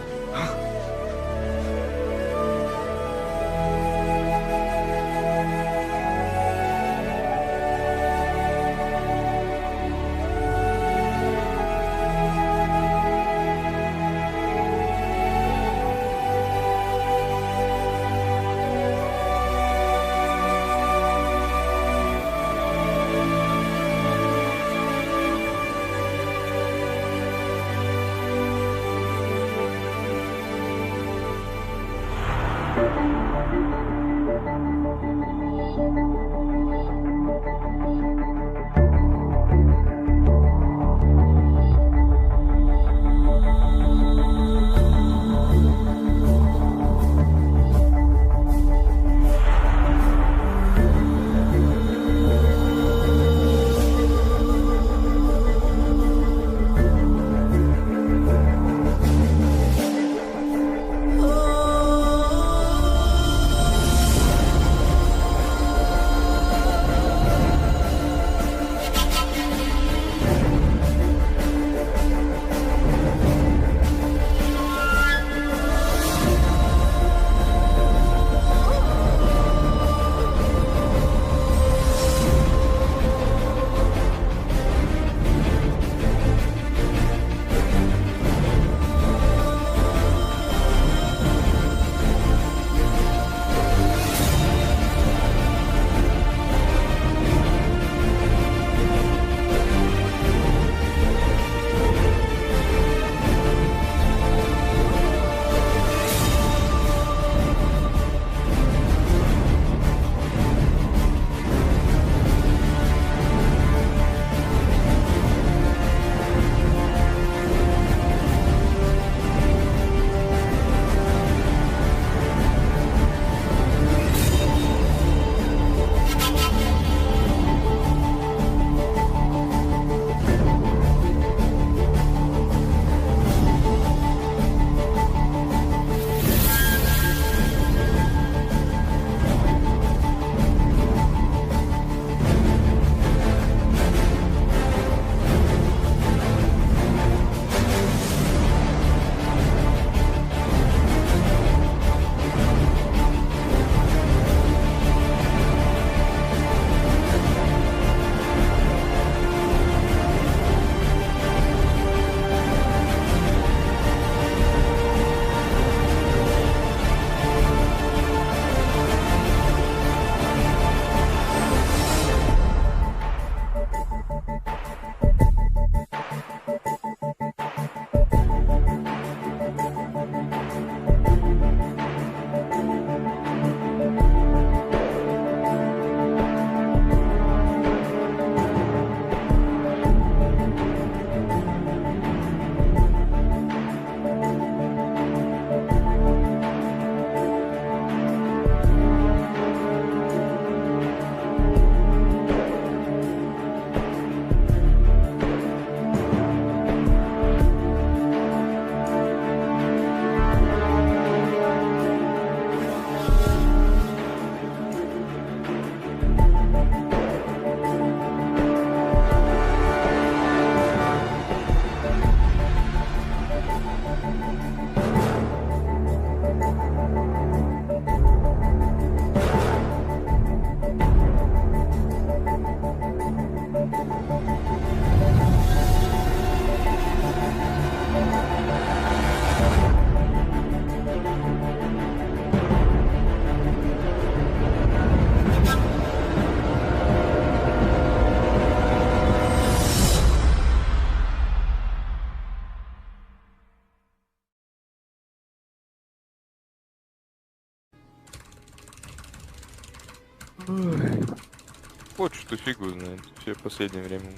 Вот что фигу знает. Все в последнее время.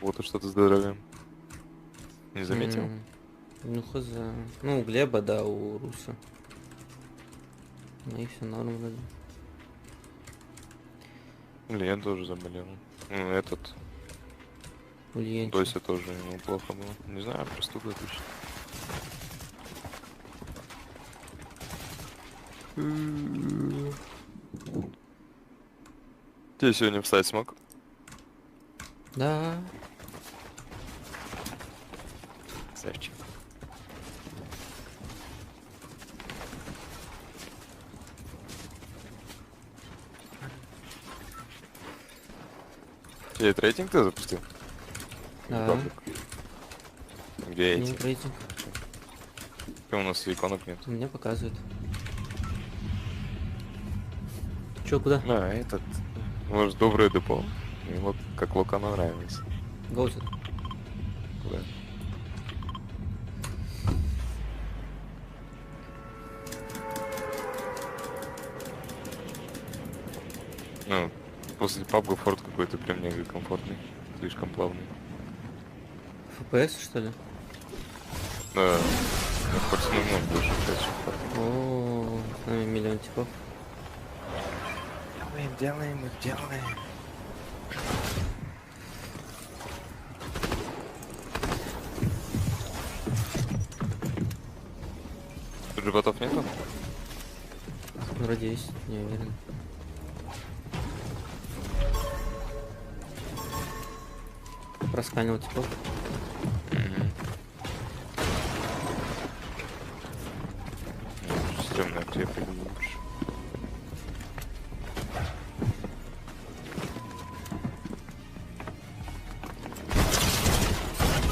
Вот и что-то с здоровьем. Не заметил? Ну хз. Ну, у Глеба, да, у Руса. Ну и все норм вроде. Илья тоже заболел. Ну, этот... Тося тоже ему плохо было. Не знаю, простуда точно. Ты сегодня встать смог? Да. Красавчик. Тебе рейтинг ты запустил? Да. Где эти? Нет рейтинг. У нас иконок нет. У меня показывает. Чё, куда? А, этот. Может, доброе депо. Ему как Локану нравилось. Гоусет. Куда? Ну, после пабга форт какой-то прям мега комфортный. Слишком плавный. FPS, что ли? Да. Ну, хоть с нулем больше, чем форт. О, с нами миллион типов. Делаем. Тут же ботов нету? Вроде есть, не уверен. Просканил типов. Системная аптека лучше.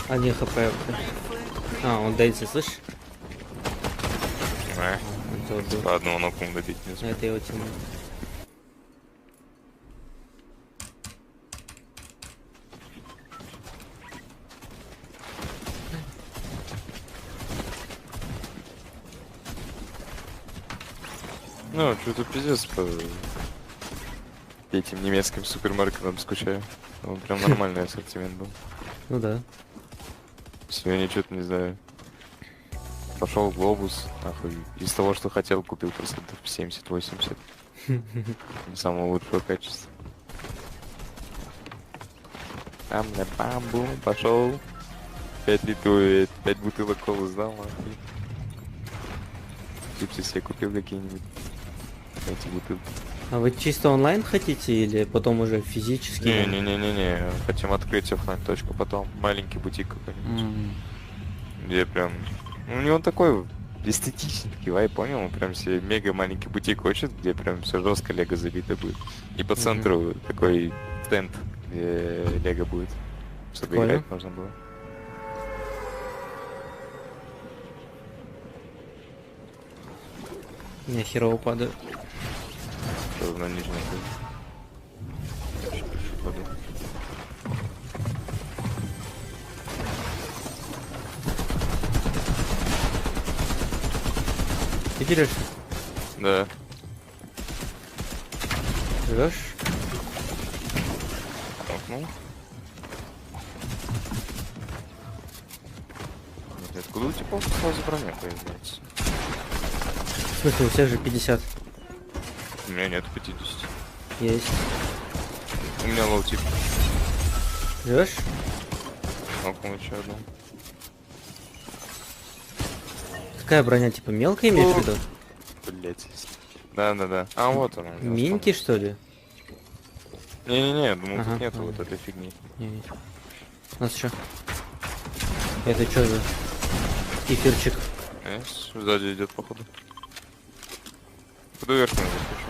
Один хп. А, он дается, слышишь? По одному ноком добить не смог. Это его тема. Ну, что-то пиздец по этим немецким супермаркетам скучаю. Он прям нормальный ассортимент был. Ну да. Сегодня что-то не знаю. Пошел в глобус, нахуй. Из того, что хотел, купил процентов 70-80. Самого лучшего качества. Там на бамбу пошел. 5 литров, 5 бутылок колы сдал, нахуй. Чипсы себе купил какие-нибудь. Эти бутылки. А вы чисто онлайн хотите или потом уже физически? Не. Хотим открыть оффлайн точку, потом маленький бутик какой-нибудь. Где прям... У него такой эстетический вайб, понял? Он прям себе мега маленький бутик хочет, где прям все жестко лего забито будет. И по центру такой стенд, где лего будет. Чтобы играть можно было. Я херово падаю. Что на нижнем падаю. Ты дерешься? Да. Живешь? Окнул. Откуда у тебя сразу броня появляется? В смысле, у всех же 50? У меня нет 50. Есть. У меня лоу-тип. Живешь? Окнул еще одну. Какая броня, типа мелкая имеешь в виду? Блять. Да. А вот она. Минки, что ли? Не-не-не, думаю, тут нету вот этой фигни. Не. У нас что? Это что за эфирчик? Сзади идет, походу. Куда вверх надо спешу?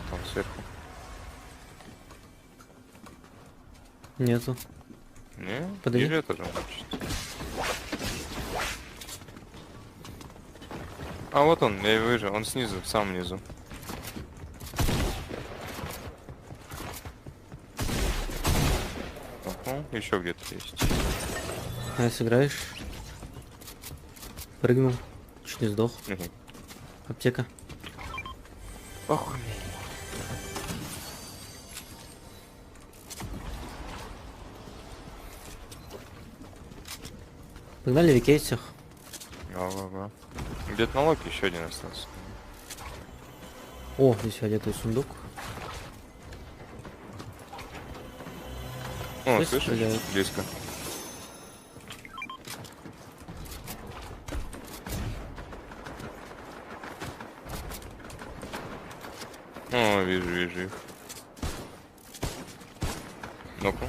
Там сверху. Нету. Не? Подойди. Ниже этажом чуть. А вот он, я вижу, он снизу, в самом низу. Еще где-то есть. А сыграешь? Прыгнул. Чуть не сдох. Аптека. Похуй. Погнали викей всех. Ага. Где-то на локе еще один остался. О, здесь фиолетовый сундук. О, Здесь слышишь? стреляют. Близко. О, вижу их. Ну-ка.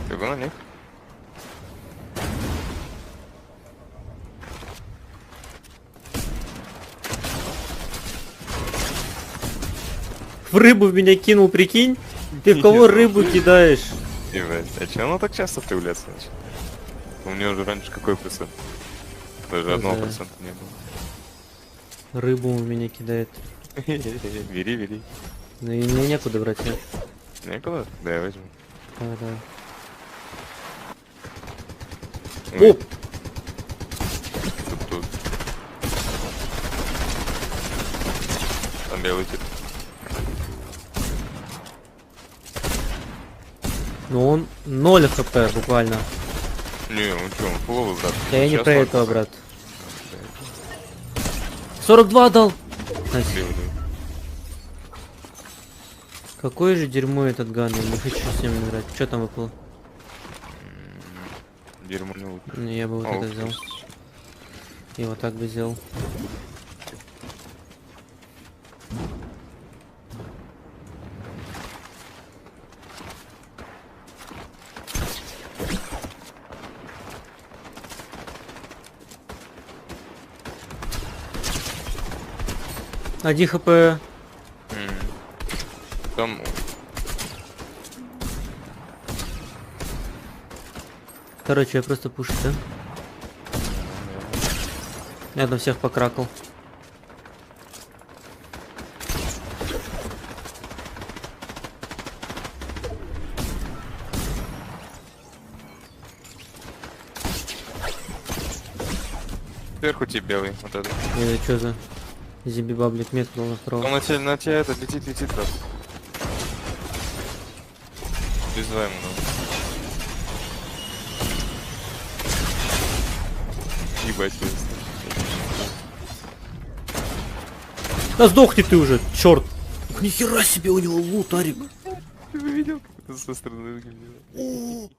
Бегу на них. В рыбу в меня кинул, прикинь? Ты в кого рыбу кидаешь? Ебать, а че оно так часто появляется начал? У него уже раньше какой процент? Даже 1% не было. Рыбу у меня кидает. Бери. Ну и мне некуда брать, нет? Некуда? Да, я возьму. Да. Оп! Тут. Там белый тип. Ну он 0 хп буквально. Не, он что, он фуловый, брат. Да я не Сейчас про он этого, хп. брат. 42 дал! Найс. Какое же дерьмо этот ган, я не хочу с ним играть. Что там выпало? Дерьмо не лучше. Не, я бы вот это взял. И вот так бы сделал. Один хп. Там... Короче, я просто пушу, да? Я там всех покракал. Сверху тебе белый, вот это. Это что за зимби-баблик метку направо? Он на тебя это летит раз. Призываем его. Ебать, Да сдохни ты уже, черт! Нихера себе у него лут, Арик! Ты видел, как это со стороны выглядит?